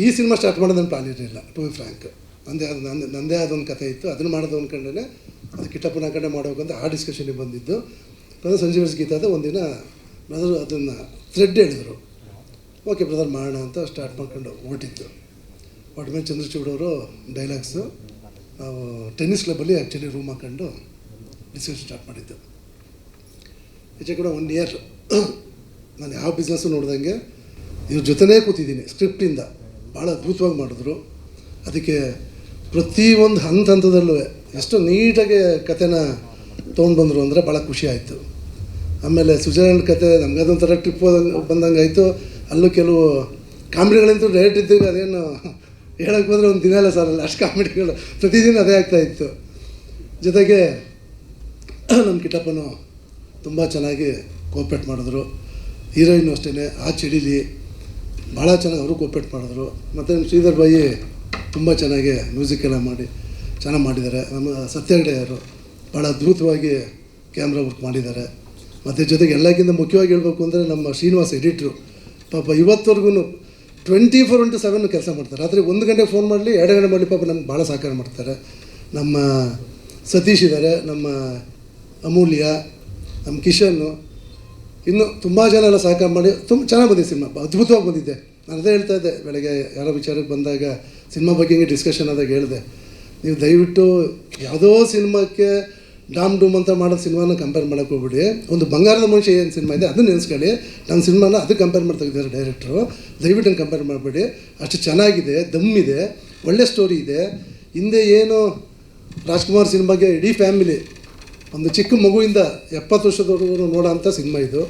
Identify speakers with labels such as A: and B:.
A: ಈ cinema start ಮಾಡೋದನ್ನು plan ಇರಲಿಲ್ಲ, ಟು ಬಿ ಫ್ರ್ಯಾಂಕ್. ನಂದೇ ಆದೊಂದು ಕಥೆ ಇತ್ತು, ಅದನ್ನು ಮಾಡೋದು ಅಂದ್ಕೊಂಡೇ ಅದು ಕಿಟ್ಟಪ್ಪನ ಕಡೆ ಮಾಡೋಕಂತ ಆ ಡಿಸ್ಕಷನಿಗೆ ಬಂದಿದ್ದು. ಸಂಜೀವ್ ಗೀತಾದ ಒಂದಿನ ಬ್ರದರ್ ಅದನ್ನು ಥ್ರೆಡ್ ಹೇಳಿದರು, ಓಕೆ ಬ್ರದರ್ ಮಾಡೋಣ ಅಂತ ಸ್ಟಾರ್ಟ್ ಮಾಡ್ಕೊಂಡು ಹೊರಟಿದ್ದು. ಹೊರಟ್ಮೇಲೆ ಚಂದ್ರಚೂಡ್ ಅವರು ಡೈಲಾಗ್ಸು, ನಾವು ಟೆನ್ನಿಸ್ ಕ್ಲಬ್ಬಲ್ಲಿ ಆ್ಯಕ್ಚುಲಿ ರೂಮ್ ಹಾಕ್ಕೊಂಡು ಡಿಸ್ಕಷನ್ ಸ್ಟಾರ್ಟ್ ಮಾಡಿದ್ದು. ಈಚೆ ಕೂಡ 1 ಇಯರ್ ನಾನು ಯಾವ ಬಿಸ್ನೆಸ್ಸು ನೋಡ್ದಂಗೆ ಇವ್ರ ಜೊತೆನೇ ಕೂತಿದ್ದೀನಿ. ಸ್ಕ್ರಿಪ್ಟಿಂದ ಭಾಳ ಅದ್ಭುತವಾಗಿ ಮಾಡಿದ್ರು. ಅದಕ್ಕೆ ಪ್ರತಿಯೊಂದು ಹಂತದಲ್ಲೂ ಎಷ್ಟು ನೀಟಾಗಿ ಕಥೆನ ತೊಗೊಂಡು ಬಂದರು ಅಂದರೆ ಭಾಳ ಖುಷಿ ಆಯಿತು. ಆಮೇಲೆ ಸ್ವಿಟ್ಜರ್ಲ್ಯಾಂಡ್ ಕತೆ ನಮಗದೊಂಥರ ಟ್ರಿಪ್ ಬಂದಂಗೆ ಆಯಿತು. ಅಲ್ಲೂ ಕೆಲವು ಕಾಮಿಡಿಗಳಂತೂ ರೇಟ್ ಇದ್ದಾಗ ಅದೇನು ಹೇಳೋಕ್ಕೆ ಹೋದರೆ ಒಂದು ದಿನ ಇಲ್ಲ ಸರ್, ಅಲ್ಲ ಅಷ್ಟು ಕಾಮಿಡಿಗಳು ಪ್ರತಿದಿನ ಅದೇ ಆಗ್ತಾಯಿತ್ತು. ಜೊತೆಗೆ ನಮ್ಮ ಕಿಟ್ಟಪ್ಪನು ತುಂಬ ಚೆನ್ನಾಗಿ ಕೋಪ್ರೇಟ್ ಮಾಡಿದ್ರು. ಹೀರೋಯಿನ್ನು ಅಷ್ಟೇ, ಆ ಚಳಿಲಿ ಭಾಳ ಚೆನ್ನಾಗಿ ಅವರು ಕೋಪ್ರೇಟ್ ಮಾಡಿದ್ರು. ಮತ್ತು ಶ್ರೀಧರ್ ಬಾಯಿ ತುಂಬ ಚೆನ್ನಾಗಿ ಮ್ಯೂಸಿಕ್ ಎಲ್ಲ ಮಾಡಿ ಚೆನ್ನಾಗಿ ಮಾಡಿದ್ದಾರೆ. ನಮ್ಮ ಸತ್ಯ ಹೆಗ್ಡೆ ಅವರು ಭಾಳ ಅದ್ಭುತವಾಗಿ ಕ್ಯಾಮ್ರಾ ವರ್ಕ್ ಮಾಡಿದ್ದಾರೆ. ಮತ್ತು ಜೊತೆಗೆ ಎಲ್ಲಕ್ಕಿಂತ ಮುಖ್ಯವಾಗಿ ಹೇಳಬೇಕು ಅಂದರೆ ನಮ್ಮ ಶ್ರೀನಿವಾಸ್ ಎಡಿಟ್ರು ಪಾಪ ಇವತ್ತವರೆಗೂ 24/7 ಕೆಲಸ ಮಾಡ್ತಾರೆ. ರಾತ್ರಿ 1 ಗಂಟೆಗೆ ಫೋನ್ ಮಾಡಲಿ 2 ಗಂಟೆ ಮಾಡಲಿ ಪಾಪ ನಮ್ಗೆ ಭಾಳ ಸಹಕಾರ ಮಾಡ್ತಾರೆ. ನಮ್ಮ ಸತೀಶ್ ಇದ್ದಾರೆ, ನಮ್ಮ ಅಮೂಲ್ಯ, ನಮ್ಮ ಕಿಶನ್ನು, ಇನ್ನೂ ತುಂಬ ಜನ ಎಲ್ಲ ಸಹಕಾರ ಮಾಡಿ ತುಂಬ ಚೆನ್ನಾಗಿ ಬಂದಿದೆ ಸಿನಿಮಾ, ಅದ್ಭುತವಾಗಿ ಬಂದಿದ್ದೆ. ನಾನು ಅದೇ ಹೇಳ್ತಾ ಇದ್ದೆ ಬೆಳಗ್ಗೆ ಯಾರೋ ವಿಚಾರಕ್ಕೆ ಬಂದಾಗ ಸಿನಿಮಾ ಬಗ್ಗೆ ಹಿಂಗೆ ಡಿಸ್ಕಷನ್ ಆದಾಗ ಹೇಳಿದೆ, ನೀವು ದಯವಿಟ್ಟು ಯಾವುದೋ ಸಿನಿಮಾಕ್ಕೆ ಡಾಮ್ ಡೂಮ್ ಅಂತ ಮಾಡೋ ಸಿನಿಮಾನ ಕಂಪೇರ್ ಮಾಡೋಕ್ಕೆ ಹೋಗ್ಬಿಡಿ. ಒಂದು ಬಂಗಾರದ ಮನುಷ್ಯ ಏನು ಸಿನಿಮಾ ಇದೆ ಅದನ್ನು ನೆನೆಸ್ಕೊಳ್ಳಿ. ನಮ್ಮ ಸಿನಿಮಾನ ಅದು ಕಂಪೇರ್ ಮಾಡಿ ತೆಗೆದಿದ್ದಾರೆ ಡೈರೆಕ್ಟ್ರು. ದಯವಿಟ್ಟು ಹಂಗೆ ಕಂಪೇರ್ ಮಾಡಬೇಡಿ. ಅಷ್ಟು ಚೆನ್ನಾಗಿದೆ, ದಮ್ಮಿದೆ, ಒಳ್ಳೆ ಸ್ಟೋರಿ ಇದೆ. ಹಿಂದೆ ಏನು ರಾಜ್ಕುಮಾರ್ ಸಿನಿಮಾಗೆ ಇಡೀ ಫ್ಯಾಮಿಲಿ ಒಂದು ಚಿಕ್ಕ ಮಗುವಿಂದ 70 ವರ್ಷದವರೆಗೂ ನೋಡೋ ಅಂಥ ಸಿನಿಮಾ ಇದು.